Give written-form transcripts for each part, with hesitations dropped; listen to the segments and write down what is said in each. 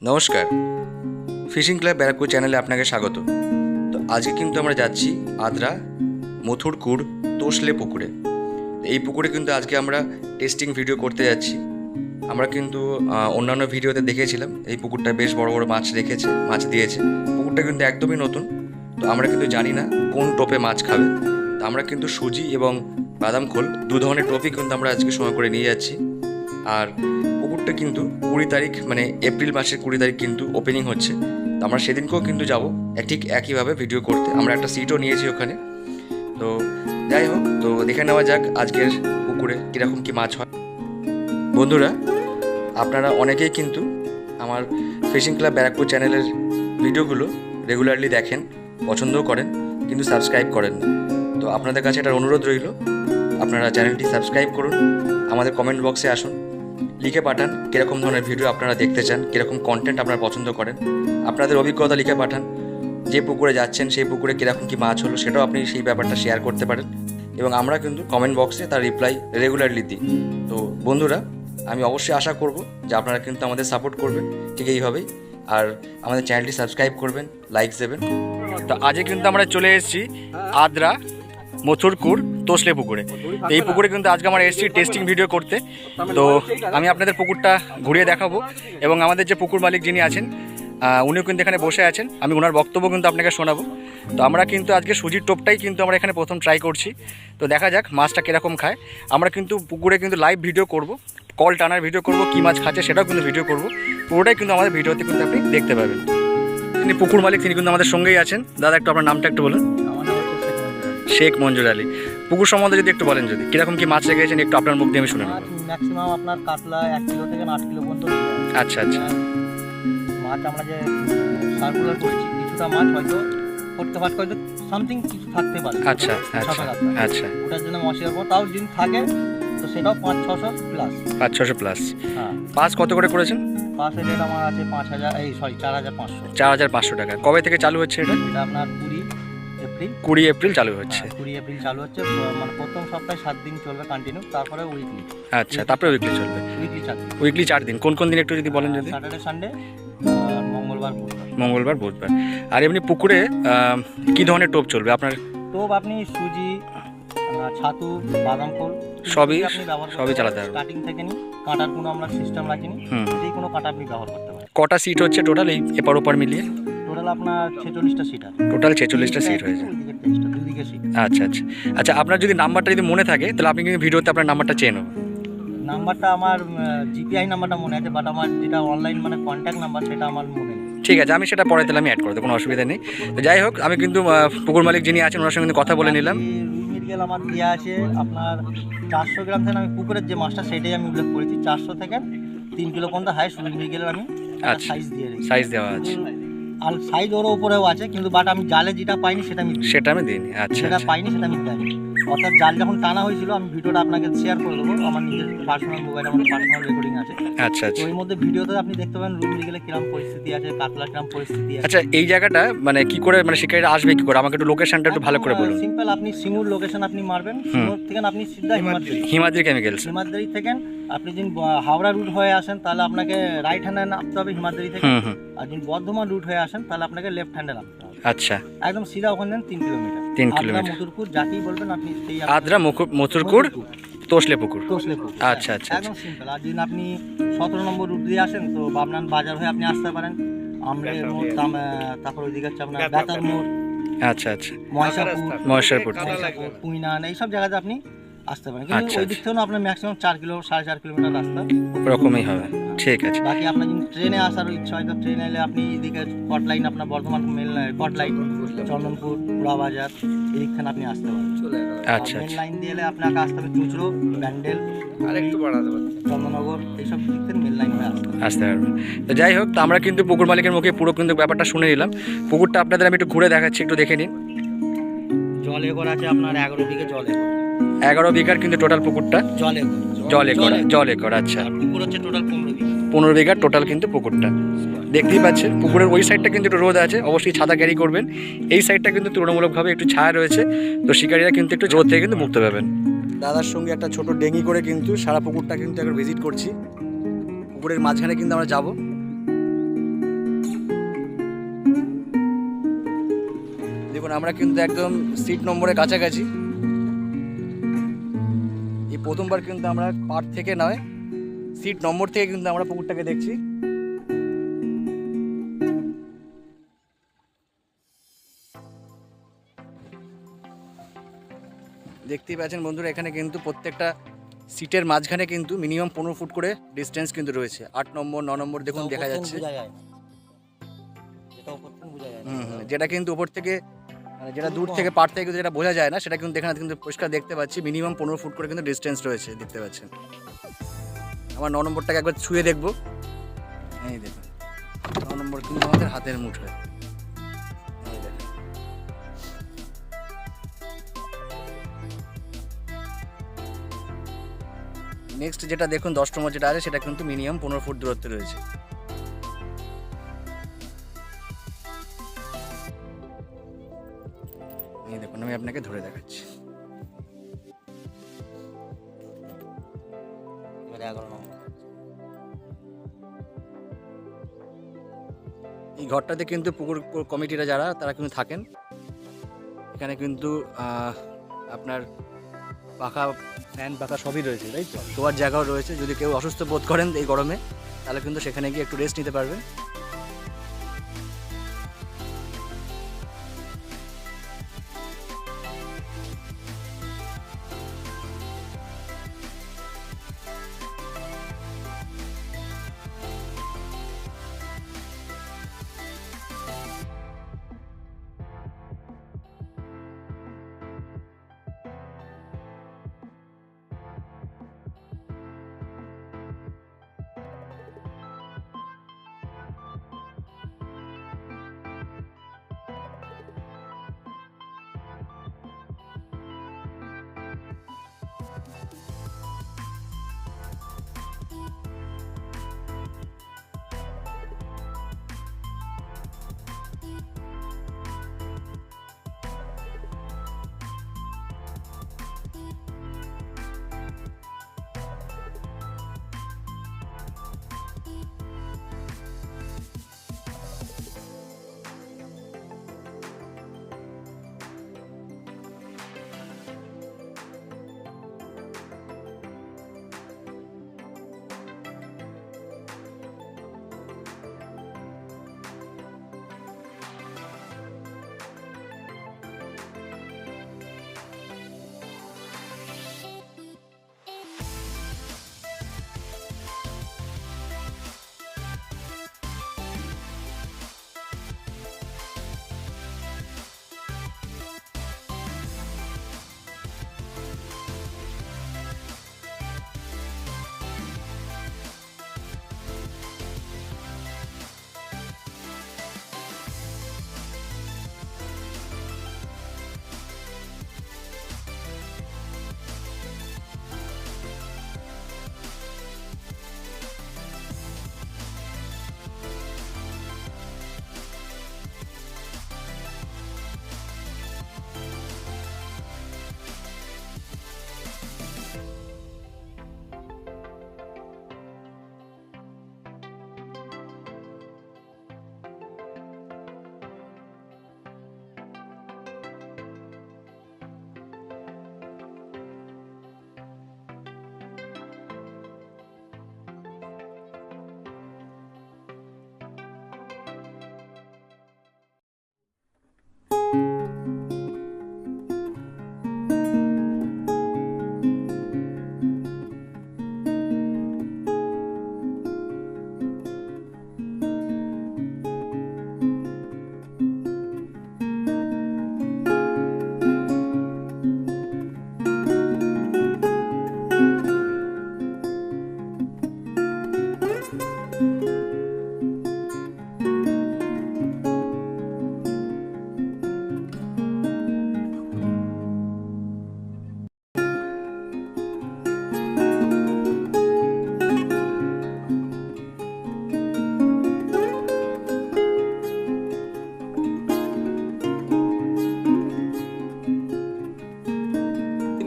নমস্কার, fishing club Barrackpore চ্যানেলে আপনাকে স্বাগত। তো আজকে কিন্তু আমরা যাচ্ছি আদ্রা মথুরকুড় তোষলে পুকুরে। এই পুকুরে কিন্তু আজকে আমরা টেস্টিং ভিডিও করতে যাচ্ছি। আমরা কিন্তু অন্যান্য ভিডিওতে দেখেছিলাম এই পুকুরটা বেশ বড় বড় মাছ দিয়েছে। পুকুরটা কিন্তু একদমই নতুন। তো আমরা কিন্তু জানি না কোন টোপে মাছ খাবে। তো আমরা কিন্তু সুজি এবং বাদাম খোল দু ধরনের টোপই কিন্তু আমরা আজকে সময় করে নিয়ে যাচ্ছি। আর পুকুরটা কিন্তু 20 তারিখ মানে এপ্রিল মাসের 20 তারিখ কিন্তু ওপেনিং হচ্ছে। তো আমরা সেদিনকেও কিন্তু যাব ঠিক একইভাবে ভিডিও করতে। আমরা একটা সিটও নিয়েছি ওখানে। তো যাই হোক, তো দেখে নেওয়া যাক আজকের পুকুরে কীরকম কী মাছ হয়। বন্ধুরা, আপনারা অনেকেই কিন্তু আমার ফিশিং ক্লাব ব্যারাকপুর চ্যানেলের ভিডিওগুলো রেগুলারলি দেখেন, পছন্দও করেন, কিন্তু সাবস্ক্রাইব করেন না। তো আপনাদের কাছে একটা অনুরোধ রইল, আপনারা চ্যানেলটি সাবস্ক্রাইব করুন, আমাদের কমেন্ট বক্সে আসুন, লিখে পাঠান কীরকম ধরনের ভিডিও আপনারা দেখতে চান, কীরকম কন্টেন্ট আপনারা পছন্দ করেন। আপনাদের অভিজ্ঞতা লিখে পাঠান, যে পুকুরে যাচ্ছেন সেই পুকুরে কীরকম কী মাছ হলো সেটাও আপনি সেই ব্যাপারটা শেয়ার করতে পারেন, এবং আমরা কিন্তু কমেন্ট বক্সে তার রিপ্লাই রেগুলারলি দিই। তো বন্ধুরা, আমি অবশ্যই আশা করব যে আপনারা কিন্তু আমাদের সাপোর্ট করবেন ঠিক এইভাবেই, আর আমাদের চ্যানেলটি সাবস্ক্রাইব করবেন, লাইক দেবেন। তো আজকে কিন্তু আমরা চলে এসেছি আদ্রা মথুরকুড় তোষলে পুকুরে। তো এই পুকুরে কিন্তু আজকে আমরা এসেছি টেস্টিং ভিডিও করতে। তো আমি আপনাদের পুকুরটা ঘুরিয়ে দেখাবো, এবং আমাদের যে পুকুর মালিক যিনি আছেন উনিও কিন্তু এখানে বসে আছেন। আমি ওনার বক্তব্য কিন্তু আপনাকে শোনাবো। তো আমরা কিন্তু আজকে সুজির টোপটাই কিন্তু আমরা এখানে প্রথম ট্রাই করছি। তো দেখা যাক মাছটা কীরকম খায়। আমরা কিন্তু পুকুরে কিন্তু লাইভ ভিডিও করব, কল টানার ভিডিও করব, কী মাছ খাচ্ছে সেটাও কিন্তু ভিডিও করব। পুরোটাই কিন্তু আমাদের ভিডিওতে কিন্তু আপনি দেখতে পাবেন। তিনি পুকুর মালিক, তিনি কিন্তু আমাদের সঙ্গেই আছেন। দাদা, একটু আপনার নামটা একটু বলুন। শেখ মঞ্জুর আলী। পুকুর সম্বন্ধে যদি একটু বলেন, যদি কীরকম কী মাছ রেখেছেন একটু আপনার মুখ দিয়ে আমি শুনে নেব। ম্যাক্সিমাম আপনার কাতলা 1 কিলো থেকে 8 কিলো পর্যন্ত। আচ্ছা আচ্ছা। মাছ আমরা যে সার্কুলার করেছি, কিছুটা মাছ হয়তো ফটকে হয়তো সামথিং কিছু থাকতে পারে। আচ্ছা আচ্ছা আচ্ছা। ওটার জন্য মশিয়ার পর তাও যদি থাকে তো সেটাও 500-600 প্লাস। 500-600 প্লাস। হ্যাঁ। পাস কত করে করেছেন? পাসের রেট আমার আছে 4,500। 4,500 টাকা। কবে থেকে চালু হচ্ছে এটা? এটা আপনার 20 এপ্রিল চালু হচ্ছে। 20 এপ্রিল চালু হচ্ছে। মানে প্রথম সপ্তাহে 7 দিন চলবে কন্টিনিউ, তারপরে উইকলি। আচ্ছা, তারপরে উইকলি চলবে। উইকলি 4 দিন। কোন কোন দিন একটু যদি বলেন। যদি স্যাটারডে সানডে, মঙ্গলবার বুধবার। আর এমনি পুকুরে কি ধরনের টোপ চলবে আপনার? টোপ আপনি সুজি, ছাতু, বাদাম খোল সবই সবই চালাতে হবে। স্টার্টিং থেকে নিই। কাটার কোনো আমরা সিস্টেম রাখিনি, যে কোনো কাটা আপনি ব্যবহার করতে পারেন। কটা সিট হচ্ছে টোটাল এই এপার ওপার মিলিয়ে? টোটাল আপনার 46টা সিট আছে। টোটাল 46টা সিট হয়েছে। দুদিকে সিট। আচ্ছা আচ্ছা আচ্ছা। আপনার যদি নাম্বারটা যদি মনে থাকে তাহলে আপনি কিন্তু ভিডিওতে আপনার নাম্বারটা চেয়ে নেবেন। নাম্বারটা আমার জিপিআই নাম্বারটা মনে আছে, বাট আমার যেটা অনলাইন মানে কন্ট্যাক্ট নাম্বার সেটা আমার মনে নেই। ঠিক আছে, আমি সেটা পরে তাহলে আমি অ্যাড করে দেবো, কোনো অসুবিধা নেই। তো যাই হোক, আমি কিন্তু পুকুর মালিক যিনি আছেন ওনার সঙ্গে কিন্তু কথা বলে নিলাম। মিরগেল আমার দেওয়া আছে আপনার 400 গ্রাম থেকে। আমি পুকুরের যে মাছটা সেটাই আমি উল্লেখ করেছি, 400 থেকে 3 কিলো পর্যন্ত হাইস্ট মিরগেলের আমি সাইজ দিয়ে রেখেছি। সাইজ দেওয়া আছে। আর সাইজ ওর উপরেও আছে, কিন্তু বাট আমি জালে যেটা পাইনি সেটা আমি দিইনি। আচ্ছা, সেটা পাইনি সেটা আমি দেয়নি। অর্থাৎ জাল যখন টানা হয়েছিল, আমি ভিডিওটা আপনাকে শেয়ার করে দেবো। আমার নিজের পার্সোনাল মোবাইলে আমার পার্সোনাল রেকর্ডিং আছে। আচ্ছা আচ্ছা। ওই মধ্যে ভিডিওতে আপনি দেখতে পাবেন রুই মিরগেলে কিরকম পরিস্থিতি আছে, কাতলা কিরকম পরিস্থিতি আছে। আচ্ছা, এই জায়গাটা মানে কি করে মানে শিকারীরা আসবে কি করে, আমাকে একটু লোকেশনটা একটু ভালো করে বলুন। সিম্পল, আপনি সিঙ্গুর লোকেশন আপনি মারবেন। সিঙ্গুর থেকে আপনি সিধা হিমাদ্রি কেমিক্যালস। হিমাদ্রি থেকে আপনি যদি হাওড়া রুট হয়ে আসেন তাহলে আপনাকে রাইট হ্যান্ডে নামতে হবে হিমাদ্রি থেকে। আর যদি বর্ধমান রুট হয়ে আসেন তাহলে আপনাকে লেফট হ্যান্ডে নামতে হবে। আচ্ছা, একদম সিধা ওখানে 3 কিলোমিটার। 3 কিলোমিটার। মথুরকুড় যাকেই বলবেন আপনি সেই আদ্রা মথুরকুড় তোষলে পুকুর। আচ্ছা আচ্ছা, একদম সিম্পল। আর যদি আপনি 17 নম্বর রুট দিয়ে আসেন তো বাবনান বাজার হয়ে আপনি আসতে পারেন। আমরের মোড়, তারপর ওইদিকে হচ্ছে আপনার বেতার মোড়। আচ্ছা আচ্ছা। মহেশপুর, পুইনান, এইসব জায়গাতে আপনি আসতে পারেন। কিন্তু ওই দিক থেকেও আপনার ম্যাক্সিমাম 4 কিলো 4.5 কিলোমিটার রাস্তা ওরকমই হবে। ঠিক আছে। বাকি আপনার যদি ট্রেনে আসার ইচ্ছা হয় তো ট্রেনে এলে আপনি এদিকে কটলাইন, আপনার বর্ধমান মেল কটলাইন, চন্দনপুর, পুরাবাজার, এদিক থেকে আপনি আসতে পারেন। আচ্ছা, মেন লাইন দিয়ে এলে আপনাকে আসতে হবে চুঁচড়ো, ব্যান্ডেল, চন্দননগর, এইসব দিক থেকে মেন লাইন হয়ে আসতে পারবেন। তো যাই হোক, তো আমরা কিন্তু পুকুর মালিকের মুখে পুরো কিন্তু ব্যাপারটা শুনে নিলাম। পুকুরটা আপনাদের আমি একটু ঘুরে দেখাচ্ছি, একটু দেখে নিন। জল একর আছে আপনার 11 বিঘে জল একর। 11 বিঘার কিন্তু টোটাল পুকুরটা জল একর। আচ্ছা, পুকুর হচ্ছে টোটাল 15 বিঘার টোটাল কিন্তু পুকুরটা। দেখতেই পাচ্ছেন পুকুরের ওই সাইডটা কিন্তু একটু রোদ আছে, অবশ্যই ছাতা ক্যারি করবেন। এই সাইডটা কিন্তু তুলনামূলকভাবে একটু ছায়া রয়েছে, তো শিকারীরা কিন্তু একটু রোদ থেকে কিন্তু মুক্ত পাবেন। দাদার সঙ্গে একটা ছোট ডেঙ্গি করে কিন্তু সারা পুকুরটা কিন্তু একবার ভিজিট করছি। পুকুরের মাঝখানে কিন্তু আমরা যাব। দেখুন আমরা কিন্তু একদম সিট নম্বরের কাছাকাছি। এই প্রথমবার কিন্তু আমরা পার থেকে নয়, সিট নম্বর থেকে কিন্তু আমরা পুকুরটাকে দেখছি। দেখতেই পাচ্ছেন বন্ধুরা, এখানে কিন্তু প্রত্যেকটা সিটের মাঝখানে কিন্তু মিনিমাম 15 ফুট করে ডিস্টেন্স কিন্তু রয়েছে। 8 নম্বর 9 নম্বর দেখুন দেখা যাচ্ছে। যেটা কিন্তু উপর থেকে মানে যেটা দূর থেকে পার থেকে যেটা বোঝা যায় না, সেটা কিন্তু এখানে কিন্তু পরিষ্কার দেখতে পাচ্ছি। মিনিমাম 15 ফুট করে কিন্তু ডিস্টেন্স রয়েছে, দেখতে পাচ্ছেন। আমার 9 নম্বরটাকে একবার ছুঁয়ে দেখবো। এই দেখুন 9 নম্বর কিন্তু আমাদের হাতের মুঠোয়। নেক্সট যেটা দেখুন 10 নম্বর যেটা আছে, সেটা কিন্তু মিনিমাম 15 ফুট দূরত্বে রয়েছে। এই দেখুন আমি আপনাকে ধরে দেখাচ্ছি। এই ঘরটাতে কিন্তু পুকুর কমিটিরা যারা তারা কিন্তু থাকেন। এখানে কিন্তু আপনার পাখা, ফ্যান পাখা সবই রয়েছে, তাই তো? শোয়ার জায়গাও রয়েছে। যদি কেউ অসুস্থ বোধ করেন এই গরমে, তাহলে কিন্তু সেখানে গিয়ে একটু রেস্ট নিতে পারবেন।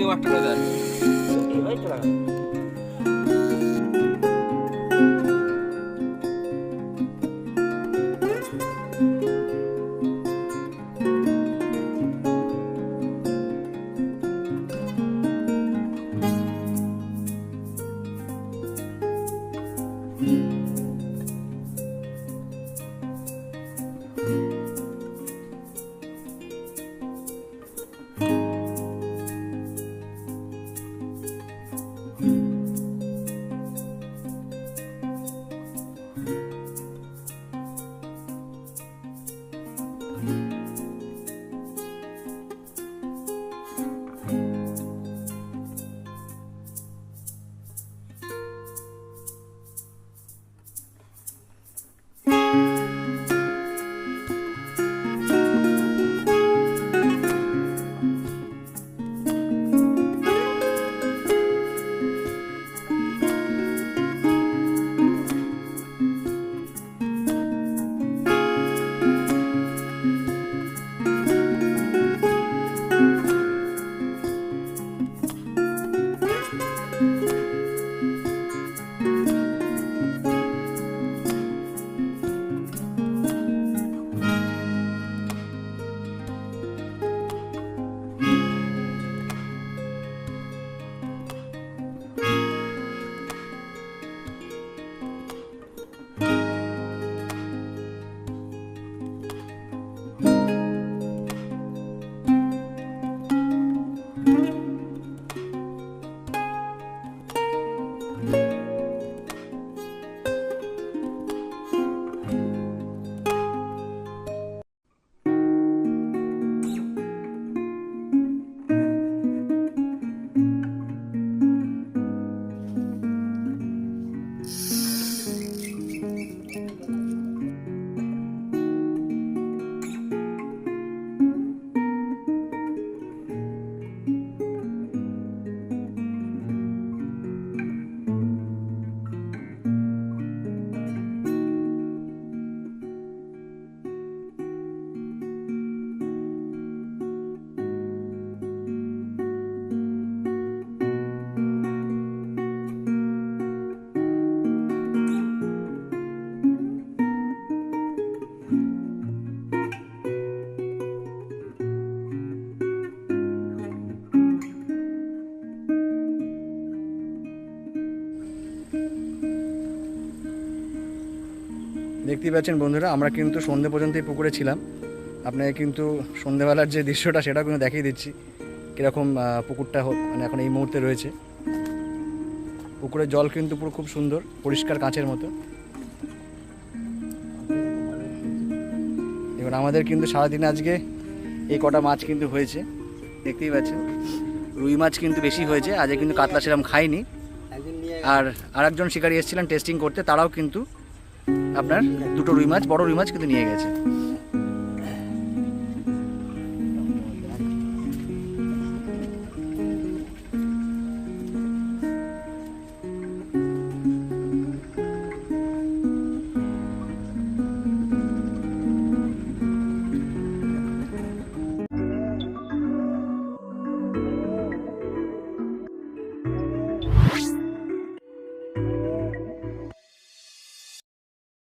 মাস্টার দেন দেখতেই পাচ্ছেন বন্ধুরা, আমরা কিন্তু সন্ধ্যে পর্যন্ত এই পুকুরে ছিলাম। আপনাকে কিন্তু সন্ধ্যেবেলার যে দৃশ্যটা সেটা কিন্তু দেখিয়ে দিচ্ছি কীরকম পুকুরটা মানে এখন এই মুহূর্তে রয়েছে। পুকুরের জল কিন্তু পুরো খুব সুন্দর, পরিষ্কার কাঁচের মতো। এবার আমাদের কিন্তু সারাদিনে আজকে এই কটা মাছ কিন্তু হয়েছে, দেখতেই পাচ্ছেন। রুই মাছ কিন্তু বেশি হয়েছে, আজকে কিন্তু কাতলা সেরকম খাইনি। আর আরেকজন শিকারী এসেছিলেন টেস্টিং করতে, তারাও কিন্তু আপনার দুটো রুই মাছ, বড় রুই মাছ কিন্তু নিয়ে গেছে।